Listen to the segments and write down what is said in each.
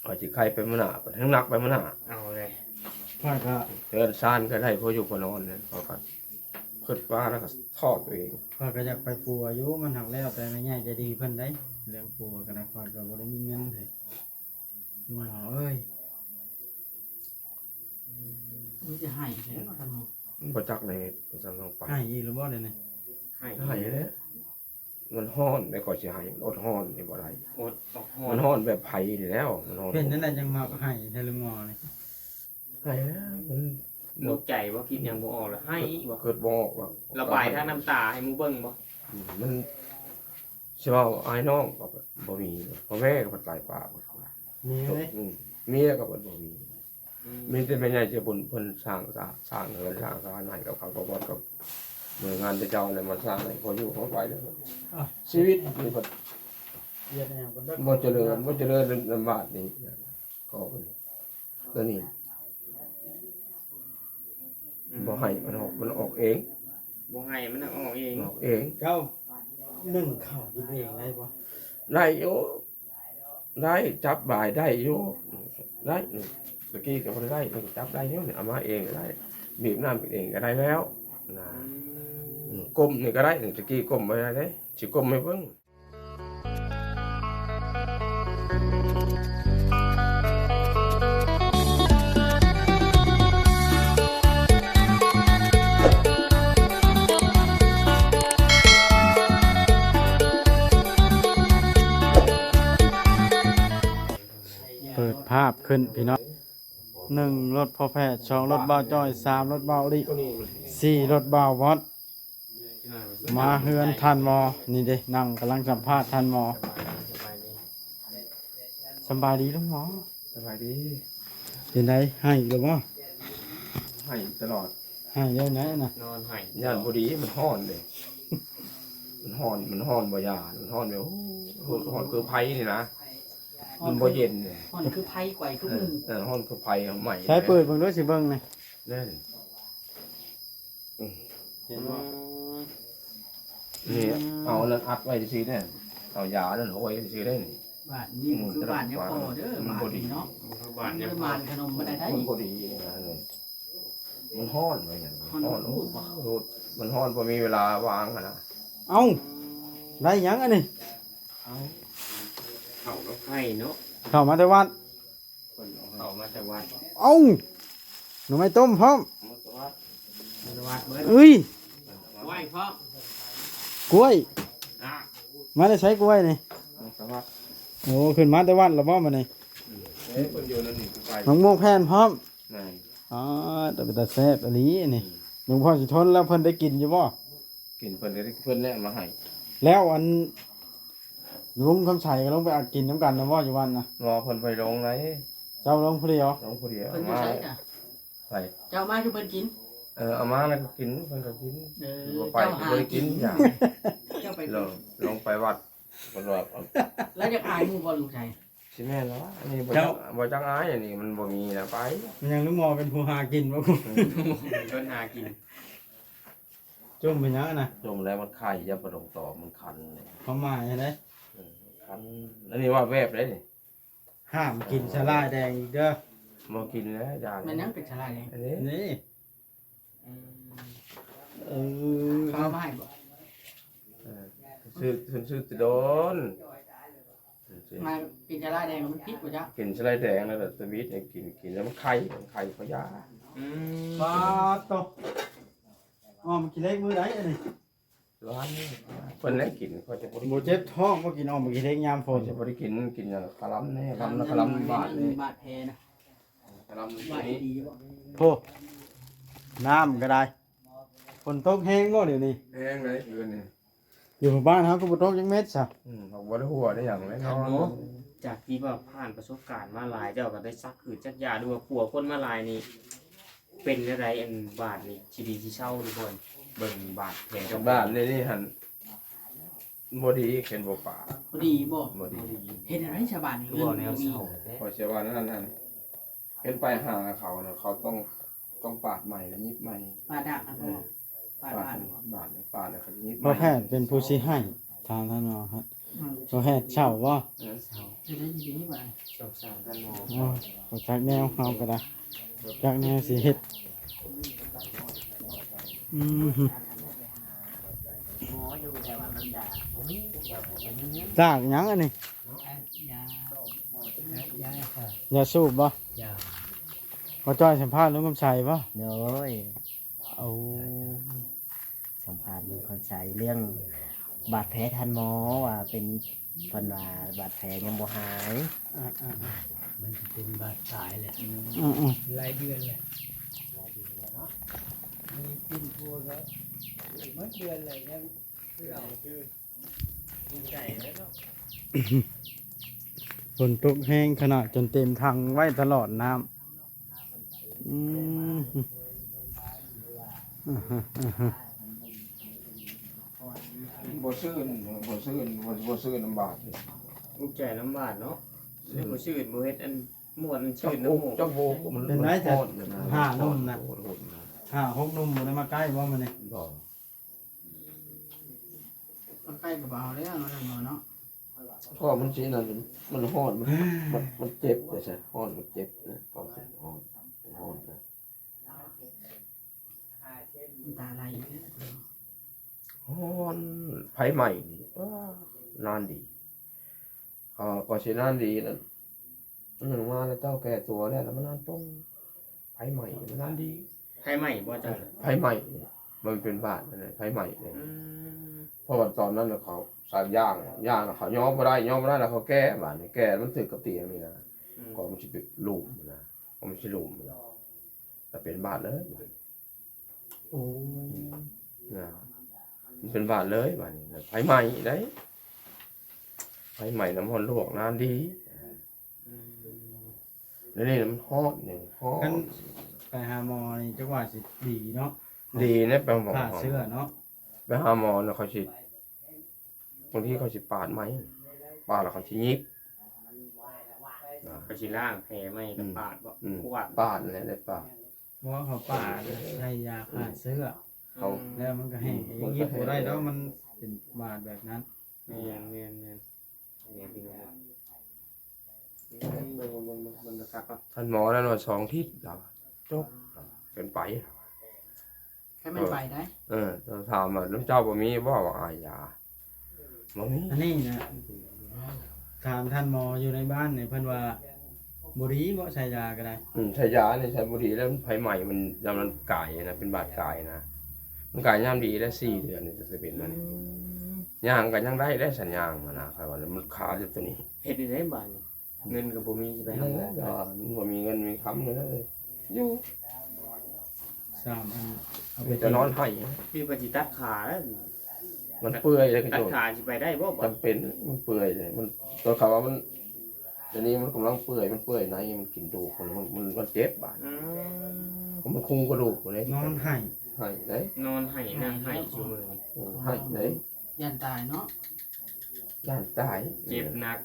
อาจจะใครไปมื้อหน้าทั้งนักไปมื้อหน้า เอาเลย พ่อก็ เดินซ่านก็ได้พออยู่พอนอนเนี่ยเขาก็คิดว่าแล้วก็ทอดตัวเอง พ่อก็อยากไปปัวอยู่มันหักแล้วแต่ไม่ง่ายจะดีเพิ่นได้เรื่องปัวก็ได้พ่อก็บ่ได้มีเงินให้หมอเอ้ย มันจะให้แล้วเนาะท่านหมอ มันบ่จักในมันสั่งลงไป ให้อีกหรือบ่เดี๋ยวนี้ ให้ ให้เด้อมันฮ้อนไม่ก่อนสิให้มันอดฮ้อนนี่บ่ได้ อดออกหอ มัน นฮ้อนแบบไผนี่แล้วมันฮ้อน เป็นนั่นแหละจังมาให้เทเลหมอนี่ ให้แล้วมัน ตกใจว่าคิดยังบ่ออกแล้วให้บ่ เกิดบ่ออกว่า ระบายทางน้ำตาให้หมูเบิ่งบ่ มันสิว่าอายน้องก็บ่มีพ่อแม่ก็บ่ตายปากบ่ มีเลย เมียก็บ่มีมีแต่แม่ใหญ่จะบุญเพิ่นสร้างเฮือนสร้างสานให้กับเขาก็บ่กับหน่วยงานที่เจ้าอะไรมาสร้างให้พออยู่พอไปแล้วชีวิตนี่ก็ เรียนแนวบ่ได้ บ่เจริญลำบากนี่ก็เป็นตัวนี้บ่ให้มันออกเอง บ่ให้มันออกเอง ออกเอง เจ้านึ่งข้าวกินเองได้บ่ ได้อยู่ได้จับบ่ายได้อยู่ได้ตะกี้ก็บ่ได้จับได้อยู่เนี่ยเอามาเองก็ได้บีบน้ำกินเองก็ได้แล้วนะก้มนี่ก็ได้ตะกี้ก้มไว้ได้เด้สิก้มไม่เบิ่ง เปิดภาพขึ้นพี่น้อง1รถพ่อแพทย์2รถบ่าวจ้อย3รถบ่าวลิ4รถบ่าววัดมาเฮือนท่านหมอนี่เด้นั่งกำลังสัมภาษณ์ท่านหมอสบายดีลุงหมอ สบายดี เป็นไดให้หรือบ่ ให้ตลอด ให้เรื่องไหนน่ะ นอนให้ ย่านบ่ดีมันฮ้อนเลยมันฮ้อนบ่ยามันฮ้อนแบบโอ้ฮ้อนคือไผนี่นะมันบ่เย็นเลย ห่อนคือไผ่ไกวคือมึง ฮ้อนคือไผใหม่ ใช้เปิดเบิ่งด้วยสิเบิ่งนี่ เด้อ เห็นบ่ นี่เอาแล้วอัดไว้ซื่อๆเด้อเอายานั่นเอาไว้ซื่อๆได้นี่ บ้านนี่คือบ้านเนี่ยพ่อเด้อบ้านนี่เนาะ บ้าน มั เนี่ย นมานขนมบ่ได้ได้ มันบ่ดีนะเลยมันฮ้อนไว้นั่นฮ้อนโอ้โหมันฮ้อนบ่มีเวลาวางอะนะ เอ้าได้หยังอันนี้ เขาก็ให้เนาะ เข้ามาแต่วัด เขามาแต่วัด เอ้าหน่อไม้ต้มพร้อม วัดเบิด เอ้ย ไหว้พ่อก ล้วย อ่ะ มาได้ใช้กล้วยนี่ สวัสดี โอ้ขึ้นมาแต่วัดแล้วบ่มานี่ เอ้ยคนอยู่นั่นนี่คือไป มะม่วงแผ่นพร้อม นั่น อ๋อแต่เป็นตาแซ่บอันนี้นี่หลวงพ่อสิทนแล้วเพิ่นได้กินอยู่บ่ กินเพิ่นได้เพิ่นแลกมาให้ แล้วอันลุงคำชัยก็ลงไปอัดกินน้ำกันนะบ่อยู่วันน่ะ รอเพิ่นไปลงไหน เจ้าลงผู้เดียว ลงผู้เดียว เพิ่นจะ มา ใช้จ้ะ ไป เจ้ามาคือเพิ่นกิน เอามาแล้วก็กินเพิ่นก็กิน เออ บ่ไป เจ้า ก็ หา บ่ได้กินอย่าง เจ้าไป ลงไปวัดเพิ่นว่า แล้วจะอายหมู่บ่ลุงชัย สิแม่นแล้วอันนี้บ่จักอายอันนี้มันบ่มีนะไป มันยังลุงหมอเป็นผู้หากินบ่ จนหากิน จุ่มเป็นหยังน่ะ จมแล้วมันไข่อย่าประดงต่อมันคันเลย ความหมายเห็นไหม คันแล้วนี่ว่าแวบได้นี่ ห้ามกินสลายแดงอีกเด้อ บ่กินแล้วยา มันยังเป็นชะลาแดง อันนี้ นี่เออ เขาเอามาให้บ่ ซื้อติโดน มากินชะลาแดงมันพิษบ่จ๊ะ กินสไลด์แดงแล้วสวีทเนี่ยกินแล้วมันไข่เขายา อืม ปลาตกอ๋อมันกินเล็กมือไหนอันนี้ ร้านนี้เพิ่นได้กินเขาจะบ่ได้ บ่เจ็บท้องบ่กินออกมากินเล็กยามฝ เขา น จะบ่ได้กินอย่างคาลัมนี่คาลัมบาทนี่ บาดแผลนะ คาลัม บาด นี่ ดีบ่ โธ่น้ำก็ได้ฝนตกแห้งบ่เดี๋ยวนี้ แห้งเลยคืนนี่ อยู่บ้านเฮาก็บ่ตกจังเม็ดซะ เขาบ่ได้หัวได้อย่างเลยเนาะ จากที่ว่าผ่านประสบการณ์มาหลายเจ้าก็ได้ซักคือจักยาดูว่าปัวคนมาหลายนี่เป็นอะไรอันบาดนี่ชีดีที่เช่าทุกคนเบิ่งบาดแผล กับบ้านนี่หั่นบ่ดีเห็นบ่ป่า บ่ดีบ่ บ่ดี เฮ็ดอะไรชาวบ้านนี่ คือ เงิ บ่ น แน บ่ ว มี เช่า พอเชื่อว่านั่นเป็นไปหาเขาน่ะเขาต้องปาดใหม่แล้วยิบใหม่ ปาดากนะพ่อปาด ปา บ้า ด นบ่ ปาดเนี่ยเขาจะยิบให พ่อ ม่ แพทย์เป็นผู้สิให้ทางท่านเนาะครับ บ่แฮดเช่าบ่ เศร้า จะได้ยินนี้บ่ สงสารท่านหมอ อ๋อบ่จักแนวเฮาก็ได้จักแนวสิเฮ็ดอืม หมออยู่แต่ว่ามันด่า จากหยังอันนี้ ยายาค่ะ อย่าสูบบ่ ยา บ่จ้อยสัมภาษณ์ลุงกำไสบ่ โดย เอา สัมภาษณ์ลุงคนใส่เรื่องบาดแผลทันหมอว่าเป็นเพิ่นว่าบาดแผลยังบ่หาย อ่า มันจะเป็นบาดตายเลย ๆอือ รายเดือนเลยมีกินพัวก็เมื่อเดือนเลยยังคือเราคือดีใจแล้วเนาะ ฝนตกแห้งขนาดจนเต็มถังไว้ตลอดน้ำอืมอ่าฮะ บ่ซื่นบ่ซื่นบ่ซื่นลำบาก ลูกใจลำบากเนาะนี่บ่ชื่นบ่เฮ็ดอันม่วนอัน จั ชื่ บ น โบ น้ำหมู จับโบมัน เป็นไรแต่ มัน ห้านุ่มนะ โหดนะ ห้าหกหนุ่มบ่ได้มาใกล้บ่มันนี่ บ่ มันใกล้กับเบาแล้วเนาะท่านหมอเนาะ ก็มันสินั่นมันฮ้อนมันเจ็บแต่ใช่ฮ้อนมันเจ็บนะก็เป็นฮ้อนนะ มันตาไหลเนี่ย ฮ้อนไผใหม่นี่นานดีก็สินานดีนั่นมันมาแล้วเจ้าแก่ตัวแล้วมันนานตรงไผใหม่มันนานดี ให้ใหม่บ่จ้ะ ไผใหม่มันเป็นบ้านนั่นแหละไผใหม่เนี่ย อืม เพราะว่าตอนนั้นน่ะเขาสร้างย่างเขาย้อมบ่ได้แล้วเขาแก้บ้านนี่แก้มันสึกกับเตียงนี่นะ ก็มันสิเป็นหลุมนะก็มันสิหลุมนะแต่เป็นบ้านเลย โอ้ นะมันเป็นบ้านเลยบ้านนี้ไฟใหม่ได้ไฟใหม่น้ำร้อนลวกนานดี อืม แล้วนี่มันฮอดนี่ฮอด กันไปหาหมอนี่จังหวะสิดีเนาะ ดีนะไปหมอ ผ่าเสื้อเนาะ ไปหาหมอนะเขาสิบางทีเขาสิปาดไหมปาดแล้วเขาสิยิบนะ ก็สิล้างแผลใหม่กับปาดบ่ อืม กวาด ปาดเลยได้ปาด เพราะว่าเขาป่าใช้ยาผ่าเสื้อ เขา แล้วมันก็แห้งอย่างนี้บ่ได้แล้วมันเป็นบาดแบบนั้น แม่นพี่น้องมันนะครับว่า ท่านหมอนั่นว่า2 ทิศแล้วจบเป็นไป แค่ไม่ไปได้ เราถามว่าน้ำเจ้าบ่มีบ่ว่าอายาบ่มี อันนี้นะถามท่านหมออยู่ในบ้านเนี่ยเพิ่นว่าบ่ดีบ่ใช้ยาก็ได้ ใช้ยาเนี่ยใช้บุหรี่แล้วไฟใหม่มันยามมันกายนะเป็นบาดกายนะมันกายยามดีได้4 เดือนนี่จะเป็นมันย่างก็ยังได้สัญญาณมานะครับว่ามันขาจะตัวนี้ เฮ็ดได้บ้านนี่เงินก็บ่มีสิไปหา นั่น หม แห อ ละก็มันบ่มีเงินมีคำเลยนะอยู่ 3อันเอาไป มีจะนอนให้ พี่ปฏิตัดขาแล้ว มันเปื่อยเลยก็ ตัด โจ ขาสิไปได้บ่บ่ จำเป็นมันเปื่อยเลยมันตัวเขาว่ามันเดี๋ยวนี้มันกำลังเปื่อยมันเปื่อยในมันกินดูคนมันเจ็บบาด อืม มันคุงกระดูกเลย นอนให้ ให้ไหน นอนให้นั่งให้ซุมื้อนี้ ให้ไหน ยันตายเนาะ ย่านตาย เจ็บหนัก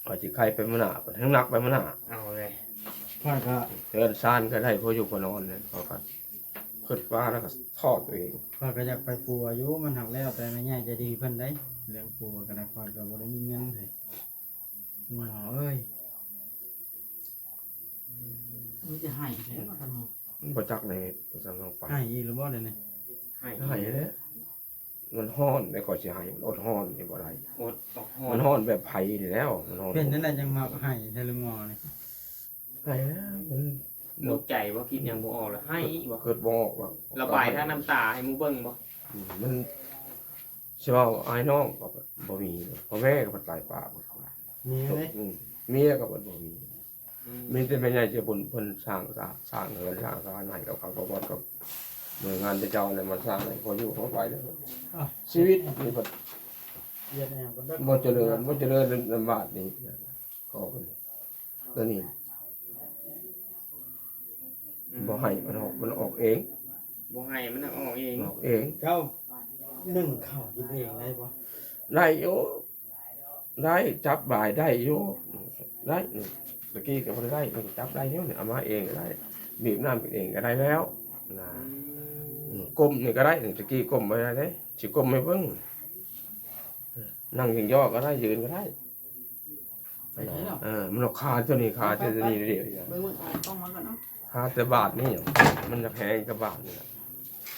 อาจจะใครไปมันหนาทั้งนักไปมันหนา เอาเลย พ่อก็ เดินซ่านก็ได้เพราะอยู่พอนอนเนี่ยเขาก็ขึ้นว่าแล้วก็ทอดตัวเอง พ่อก็อยากไปปัวอยู่มันหักแล้วแต่ไม่ใหญ่จะดีเพิ่นได้เรื่องปัวก็ได้พ่อก็บ่ได้มีเงินให้หมอเอ้ย มันจะให้แล้วเนาะท่านหมอ ประจักษ์ในประจักษ์ทางไป ให้อีกหรือบ่เดี๋ยวนี้ ให้ ให้เลยมันห้อนไม่ก่อนสิให้มันอดห้อนนี่บ่ได้ อดออกหอ มัน นห้อนแบบไผ่นี่แล้วมันห้อน เป็นนั่นแหละจังมาให้แท้หรือหมอนี่ ให้แล้วมัน ตกใจบ่คิดหยังบ่ออกเลยให้บ่ เกิดบ่ออกว่า ระบายทางน้ำตาให้หมูเบิ่งบ่ มันใช่ว่าอายน้องก็บ่มีพ่อแม่ก็บ่ตายปากบ่ มีเลย เมียก็บ่มีมีแต่แม่ใหญ่จะบุญเพิ่นสร้างเงินสร้างสารให้กับเขาก็บ่กับหน่วยงานเจ้าเนี่ยมาสร้างให้พออยู่พอไปแล้วชีวิตนี่ก็ เรียนแนวก็ได้ บ่เจริญลำบากนี่ก็ตัวนี้บ่ให้มันออกเอง บ่ให้มันออกเอง ออกเอง เจ้านึ่งข้าวกินเองได้บ่ ได้อยู่ได้จับบ่ายได้อยู่ได้ตะกี้ก็บ่ได้จับได้แล้วเนี่ยเอามาเองก็ได้บีบน้ำกินเองก็ได้แล้วนะก้มนี่ก็ได้ตะกี้ก้มบ่ได้เด้สิก้มไม่เบิ่ง นั่งยิงย่อก็ได้ยืนก็ได้ ไปไหนหรอ มันเอาคาตัวนี้คาตัวนี้เดียว ไปมือต้องมาก่อนเนาะ คาแต่บาทนี่มันจะแพงกับบาทนี่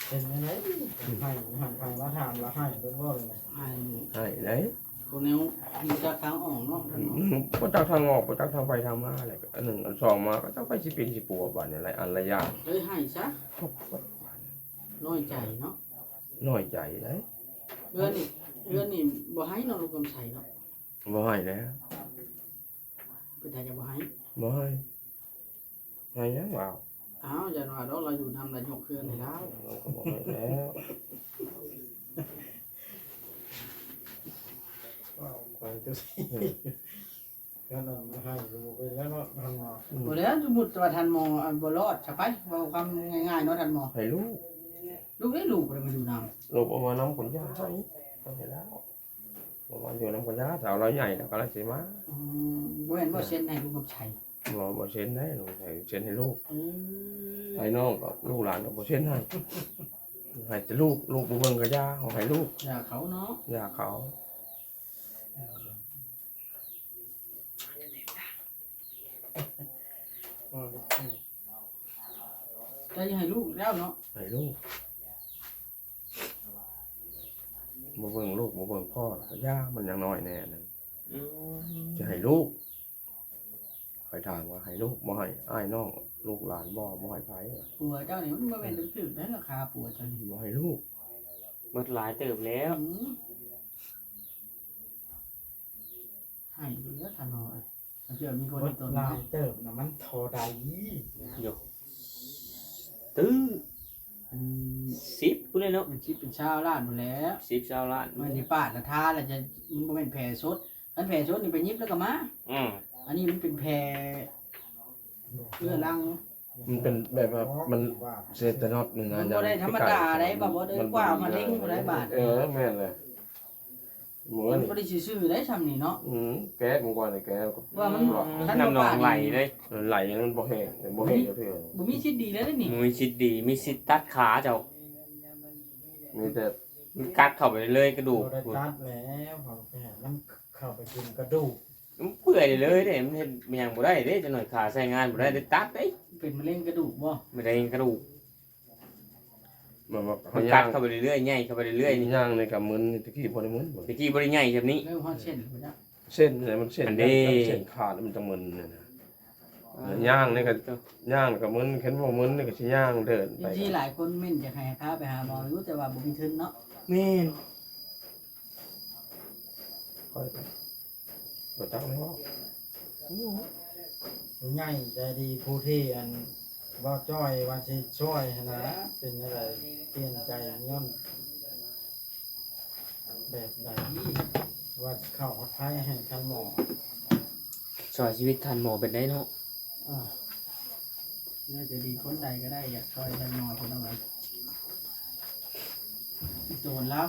เป็นยังไงให้มาถามแล้วให้เป็นบ่เลย ให้ได้ คนแนวมีจากทางออกเนาะ ก็จากทางออกก็จากทางไปทางมาอะไรอันหนึ่งอันสองมาก็จะไปสิเป็นสิปัวบาทนี่อะไรอันละอย่าง เฮ้ยให้ซะน้อยใจเนาะ น้อยใจได้ เพื่อนนี่บ่ให้เนาะลูกกำไสเนาะ บ่ให้แล้ว เป็นไทยจะบ่ให้ บ่ให้ยังว่า อ้าวอย่าว่าเราอยู่ทำระยกเคลื่อนให้แล้ว เราก็บ่ให้แล้ว ไปตัวสิก็นั่นให้ดูไปแล้วเนาะทำมา บ่แล้วสมมุติว่าทันหมอบ่รอดจะไปเว้าคำง่ายๆเนาะทันหมอ ให้ลูก ลูกได้ลูกเลยมาอยู่นำ ลูกเอามาน้ำผลยาให้แล้วมันอยู่น้ำผลยาสาวเราใหญ่แล้วก็เลยสิมา บ่เห็นบ่เซ็นให้ลูกกำไส บ่เซ็นได้ลูกให้เซ็นให้ลูก อืม ให้น้องกับลูกหลานก็บ่เซ็นให้ให้แต่ลูกบ่เบิ่งก็ยาเอาให้ลูก อย่าเขาเนาะ ยาเขา จะให้ลูกแล้วเนาะ ให้ลูกบ่เบิ่งลูกบ่เบิ่งพ่อก็ยามันยังน้อยแน่นั่นจะให้ลูกคอยถามว่าให้ลูกบ่ให้อ้ายน้องลูกหลานบ่ให้ไผ ปัวเจ้านี่มันบ่แม่นถึกๆได้ราคาปัวเจ้านี่ บ่ให้ลูก หมดหลายเติบแล้ว ให้อยู่แล้วทันหมอเดี๋ยวมีคน วั ใน ด ต้น ลา เนาะ ยเติบนะมันทอใด ตื้อ มัน 10พุ่นเลยเนาะ มันคิดเป็นชาวล้านหมดแล้ว 10ชาวล้าน มันที่ปาดละทาแล้วจะมันบ่แม่นแผลสดคันแผลสดนี่ไปยิบแล้วก็มา อืม อันนี้มันเป็นแผลเพื่อรัง มันเป็นแบบว่ามันเซตนอตนึง มันบ่ได้ธรรมดาได้บ่บ่ได้กว่ามาเล็งบ่ได้บาด แม่นเลยเหมือ มัน นบ่ได้ซื่อๆได้ซำนี่เนาะ แก๊สมันกว่านี่แก๊ส ว่ามันคัน น้ำนองไหลเลย ไหลมันบ่แห้งบ่แห้งก็เท่า บ่มีชิดดีแล้วเด้อนี่ มีสิทธิ์ดีมีสิทธิ์ตัดขาเจ้า มีแต่ มันกัดเข้าไปเลยกระดูก ได้ตัดแล้วพอไปหามันเข้าไปกินกระดูก มันเปื่อยเลยเด้มันเฮ็ดมันยังบ่ได้เด้จะหน่อยขาใช้งานบ่ได้ได้ตัดเด้ เป็นมะเร็งกระดูกบ่ ไม่ได้กระดูก แบบว่า มัน ย่า กัด ง เข้าไปเรื่อยๆใหญ่เข้าไปเรื่อยๆนี่ ย่างในกับมึนตะกี้บ่ได้มึน ตะกี้บ่ได้ใหญ่แบบนี้ เริ่มฮอดเส้นบ่จ้ะ เส้นเนี่ยมันเส้น อันนี้ เส้นขาดมันจะมึนเนี่ยนะย่างนี่ก็ย่างกับมึนเห็นบ่มึนนี่ก็สิย่างเดิน จ ไป ริงๆหลายคนเม่นจะให้พาไปหาหมออยู่แต่ว่าบ่มีทุนเนาะ แม่น ค่อยไปบ่จักเลยว่า ผู้ใหญ่ใจดีผู้ที่อันบ่จ้อยว่าสิช่วยหั้นนะเป็นอะไรเปลี่ยนใจย้อนแบบใดว่าเข้าฮอดไผให้คันหมอ ช่วยชีวิตทันหมอเป็นได้เนาะ อ่า น่าจะดีคนใดก็ได้อยากช่วยท่านหมอเพิ่นเอาไว้โจรแล้ว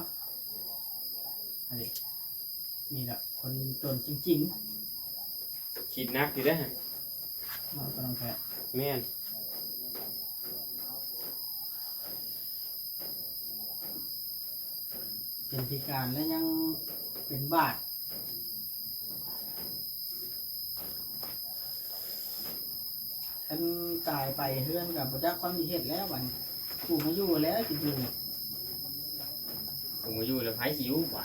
อันนี้นี่แหละคนจนจริง คิดนักอยู่เด้อ ๆหมอก็ต้องแพ้ แม่น เป็นพิการและยังเป็นบาดท่านตายไปเฮือนกับประจักษ์ความดีเฮ็ดแล้วบัดนี้ผู้มาอยู่แล้วสิอยู่ ผมมาอยู่แล้วไผสิอยู่บ่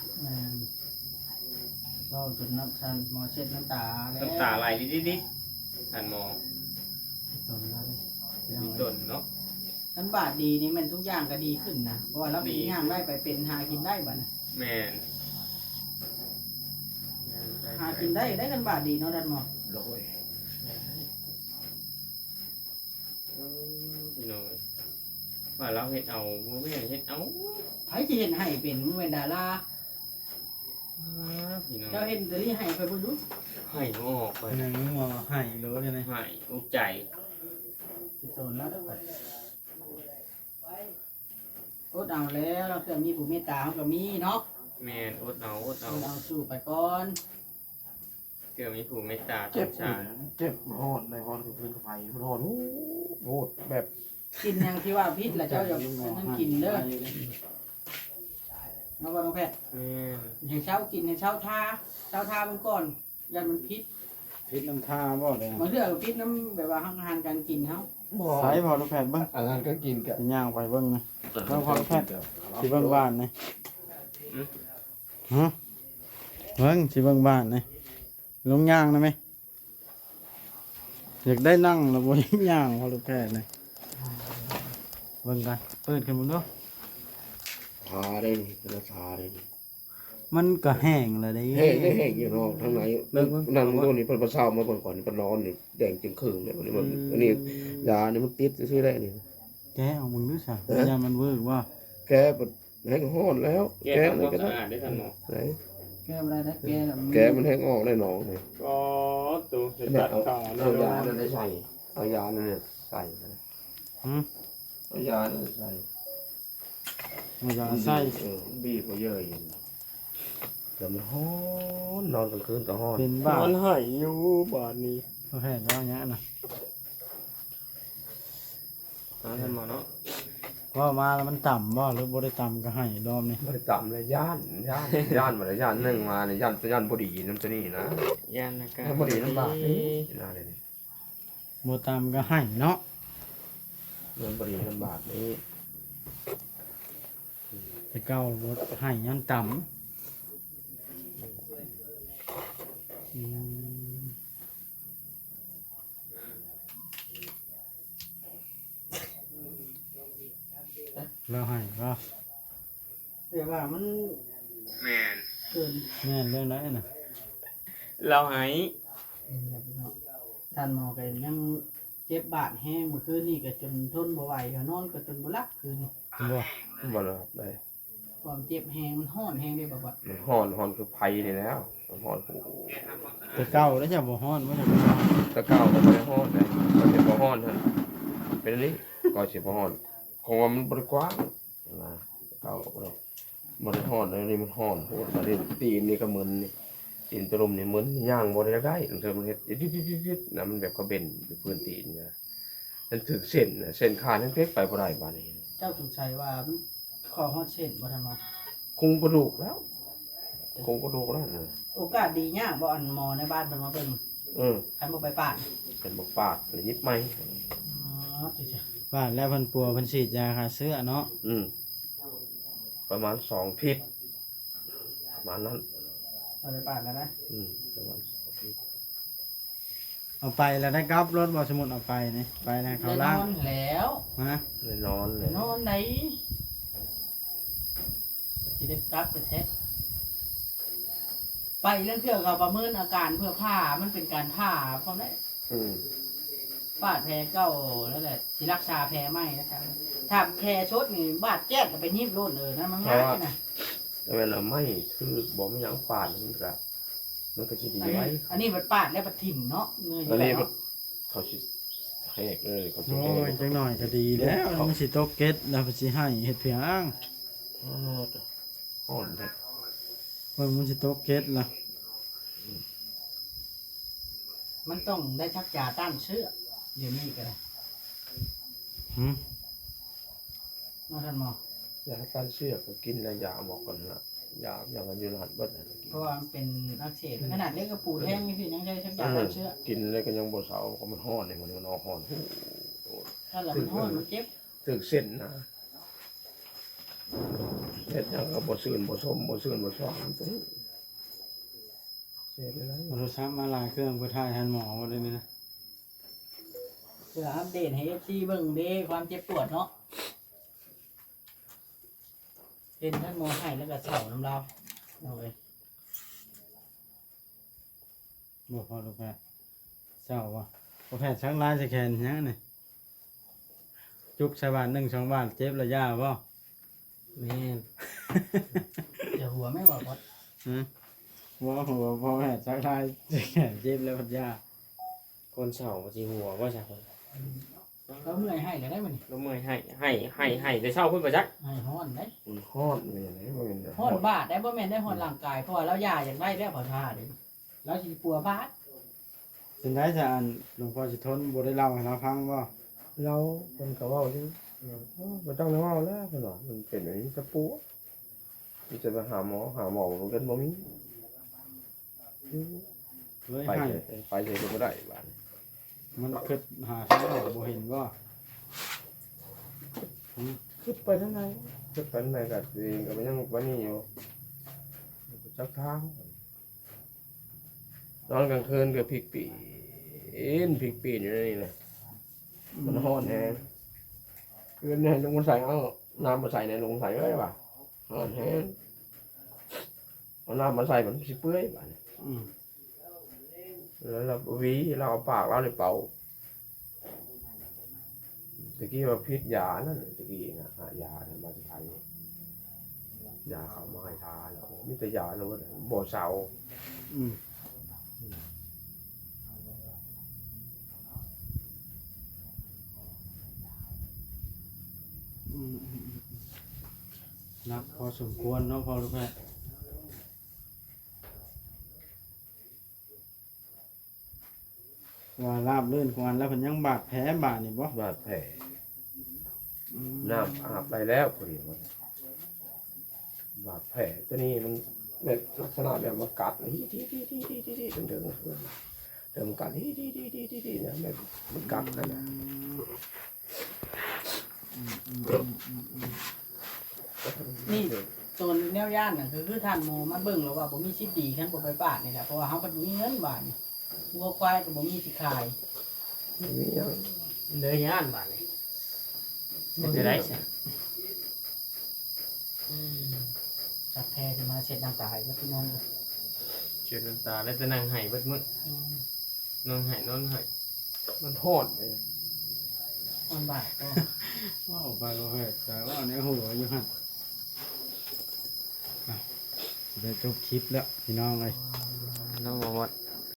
ก็จนน้ำท่านหมอเช็ดน้ำตาแล้ว น้ำตาไหลดิดๆทันหมอ จนแล้วเลย มีตนเนาะ ท่านบาดดีนี่มันทุกอย่างก็ดีขึ้นนะเพราะว่าเราเป็นย่างได้ไปเป็นหากินได้บัดนี้ แม่น หากินได้ได้กันบาดดีเนาะท่านหมอ โดย พี่น้องว่าเราเฮ็ดเอาบ่แม่นเฮ็ดเอา ไผสิเห็นให้เป็นเวนดารา พี่น้อง เจ้าเห็นแต่นี่ให้ไปบ่รู้ ให้บ่ออกไป หนึ่งหมอให้รู้เลยนะ ให้อุกใจ สิโตนแล้วเด้อบัดอดเอาแล้วเราเคยมีผู้เมตตาเฮาก็มีเนาะ แม่นอดเอา อดเอาสู้ไปก่อน เกือมีผู้เมตตาส เจ็บ งสาร เจ็บโหดในวันคือพื้นไฟโหดโหดแบบ กินอย่างที่ว่าพิษแล้วเจ้าอย่านั่นกินเด้อ น้องว่าน้องแพทย์ แม่น ให้เช้ากินให้เช้าทามันก่อนยันมันพิษ พิษน้ำท่าบ่ได้ บางเทื่อก็พิษน้ำแบบว่าห่างๆการกินเฮา ใส่พอลูกแพทย์เบิ่ง อาหารก็กินกับ สิย่างไปเบิ่งนะ เบิ่งความแพทย์ สิเบิ่งบ้านนี่ฮะเบิ่งสิเบิ่งบ้านนี่ลงย่างได้ไหมอยากได้นั่งแล้วบ่ได้ย่างพอลูกแพทย์นี่เบิ่งกันเปิดขึ้นเบิ่งดู ทาได้นี่เป็นทาได้นี่ มันก็แห้งแล้วเด้ แห้งได้แห้งอยู่เนาะทางไหนนั่งตัวนี้เป็นประเช้ามาก่อนนี่เป็นร้อนนี่แดงจึงครึ่งเนี่ยมันอันนี้ยานี่มันติดซื่อๆได้นี่ แกเอามึงดูซะยามมันเวิร์กว่า แกมันแห้งฮ้อนแล้ว แก้ แก ทำ มั คน วาม ก็ สะ ได้ อาดได้ท่านหมอ ไหน แกอะไรนะแกน่ะ แกมันแห้งออกได้หนองนี่ ก็ตัวจะ เนี่ย ตัด เอา ต่อ เอายานั่นได้ใส่เอายานั่นเนี่ยใส่ หืม เอายานั่นใส่ มันจะใส่ บีบไปเยอะอยู่เดี๋ยวมันฮ้อนนอนกลางคืนก็ฮ้อน เป็นบ้า มันหายอยู่บาดนี้ บ่แพ้ว่าหยังน่ะ ท่านหมอเนาะ ว่ามาแล้วมันต่ำบ่หรือบ่ได้ต่ำก็ให้รอบนี้ มันต่ำเลยย่านมาเลยย่านนึ่งมาเนี่ยย่านพอดีน้ำตัวนี้นะ ยานนะครั น้ำพอดีน้ำบาทนี่น่าเลยนี่ บ่ต่ำก็ให้เนาะ น้ำพอดีน้ำบาทนี่ แต่เก่าบ่ให้ยันต่ำอืมเราให้บ่ แต่ว่ามัน แม่น เกิน แม่นเรื่องไหนน่ะ เราหาย ท่านหมอก็ยังเจ็บบาดแห้งเมื่อคืนนี่ก็จนทนบ่ไหวก็นอนก็จนบ่หลับคืนนี่ บ่ บ่เลยได้ ความเจ็บแห้งมันฮ้อนแห้งได้บ่บ่ มันฮ้อนคือไผ่นี่แล้วมันฮ้อนโอ้โห แต่เก่าแล้วจะบ่ฮ้อนบ่จะบ่ฮ้อน ตะเก้าก็ไม่ได้ฮ้อนเลยก็จะบ่ฮ้อนฮะเป็นอันนี้ก็จะบ่ฮ้อนคงว่ามันบริกว้างนะตะเก้าก็บ่ได้มันฮ้อนเลยนี่มันฮ้อนโหดมาดิตีนนี่ก็มึนนี่ตีนตะลุมนี่มึนย่างบ่ได้ได้เธอมันเฮ็ดยิดๆๆๆนะมันแบบกระเบนพื้นตีนนะมันถึกเส้นน่ะเส้นขาดทั้งเป๊กไปบ่ได้บาดนี้ เจ้าสงสัยว่ามันคอฮอดเส้นบ่ทันมา คงกระดูกแล้วคงกระดูกแล้วนะ โอกาสดียากบ่อันหมอในบ้านเพิ่นมาเบิ่ง คันบ่ไปปาด เป็นบอกปากหรือยิบไหม อ๋อจ้ะ บ้านแล้วเพิ่นปัวเพิ่นฉีดยาฆ่าเชื้อเนาะ ประมาณ2 ทิศประมาณนั้น บ่ไปปาดแล้วนะ ประมาณ2 ทิศ เอาไปแล้วได้กลับรถบ่สมุดเอาไปนี่ไปแล้วเขา ได้น ล่าง อนแล้ว ฮะ เลยนอนเลย นอนไหนสิได้กลับไปแท้ไปเรื่องเพื่อเขาประเมินอาการเพื่อผ่ามันเป็นการผ่าพร้อมได้ อืม บาดแผลเก่าแล้วแหละที่รักษาแผลไหมนะครับถ้าแผลชดนี่บาดแจ๊กก็ไปยิบโล่นนั่นมันง่ายนะ แต่เวลาไม่คือบอกไม่ยังปาดมันก็จะดีไว้ อันนี้มันปาดและปัดถิ่มเนาะเงย อันนี้ เนาะ เขาชิแหกเลยเขาจะ โอ้ แห ย ก จังหน่อยก็ดีแล้วมันสิตกเก็ตแล้วเพิ่นสิให้เฮ็ดเพียงอ้าง อ่อนเลย เพิ่นมันสิตกเก็ตล่ะ มันต้องได้ชักยาต้านเชื้อเดี๋ยวนี้ก็ได้ หึ เนาะท่านหมอย าการเชือกก็กินแล้วยาบอกกันนะยาอย่างนั้นอยู่หลานเบิดนะกิน เพราะว่ามันเป็นอักเสบขนาดเล็กกระปูแห้งนี่พี่ยังได้ชักยาต้านเชื้อ กินเลยก็ยังบ่เสาก็มันห้อนเนี่ยมันออกห้อน ถ้าเรามันห้อนมันเจ็บ ถึกเส้นนะเส้นยังก็บ่ซื่นบ่สมบ่ซื่นบ่สว่างตัวนี้เส้นอะไร โทรศัพท์มาหลายเครื่องเพื่อถ่ายทันหมอบ่ได้นี่นะ เพื่ออัปเดตให้ FC เบิ่งเด้ความเจ็บปวดเนาะเป็นท่านหมอให้แล้วก็เฉาน้ำเราเอาเลย บ่พอลูกแพทย์เจ้าว่ะลูกแพทย์ชักลายจะแขนหยังนี่จุกใส่บาท1 2 บาทเจ็บระยะบ่ แม่นอย่าหัวไม่บอกว่า ฮะบ่หัวพอแพทย์ชักลายจะแขนเจ็บแล้วพัดยา คนเสาจีหัวว่าใช่คน เราเมื่อยให้ก็ได้มัน แล้วเมื่อยให้แต่เช้าพุ่นประจัก ให้ฮ้อนได้ มันห้อนมันอย่างไรบ่เป็น ฮ้อนบาดได้บ่แม่นได้ฮ้อนร่างกายเพราะว่าเรายาอย่างไรแล้วพอท่าเด้เราสิปัวบาด เป็นไดจะอันหลวงพ่อสิทนบ่ได้เล่าให้เราฟังบ่ เราคนก็เว้าอยู่บ่ต้องเว้าแล้วเพิ่นว่ามันเป็นอย่างนี้จะปู มีจะไปหาหมอมันก็บ่มี เฮ้ย ไป ให้ เลยไปเลยก็บ่ได้บ้าน มันคิดหาทางออกบ่เห็นบ่ ขึ้นไปทางไหนขึ้นไปทางไหนก็เองก็บ่ยังวันนี้อยู่จักทางนอนกลางคืนก็พลิกปีนอยู่ในนี่แหละมันร้อนแฮงคืนนี้ลงมาใส่เอาน้ำมาใส่ในลงใส่ไว้ป่ะร้อนแฮงเอาน้ำมาใส่มันสิเปื่อยบ้าน อืม แล้วเราเราเอาปากเราในเป่าตะกี้ว่าพิษยานั่นตะกี้นะหายาเนี่ยมาจากไทยยาเขามาให้ทานแล้วมิตรยาแล้วบ่เสา อืมอืมนักพอสมควรเนาะพอลูกแพทย์ว่าราบเลื่อนกวนแล้วเพิ่นยังบาดแผลบาดนี่บ่ บาดแผล อืม น้ำอาบไปแล้วพอดีมันบาดแผลตัวนี้มันแบบลักษณะแบบมันกัดที่เดิมกัดที่นะแบบมันกัดนั่นนะ นี่ตัวแนวย่านน่ะคือท่านหมอมาเบิ่งแล้วว่าบ่มีสิทธิ์ดีคันบ่ไปปาดนี่แหละเพราะว่าเฮาบ่มีเงินบาดนี่วัวควายก็บ่มีสิขาย นี่ยัง เลยย่านบาดนี้จะได้ใช่ สัตว์แท้ที่มาเช็ดน้ำตาให้กับพี่น้อง เชื่อน้ำตาแล้วจะนั่งไห้เบิดมื้อ นอนไห้นอนไห้ มันทอดเลย มันบาดก็ ว้าวไปลูกแพทย์แต่ว่าในหัวอยู่หั่นอ่ะสิได้จบคลิปแล้วพี่น้องเอ้ย น้องบอกว่า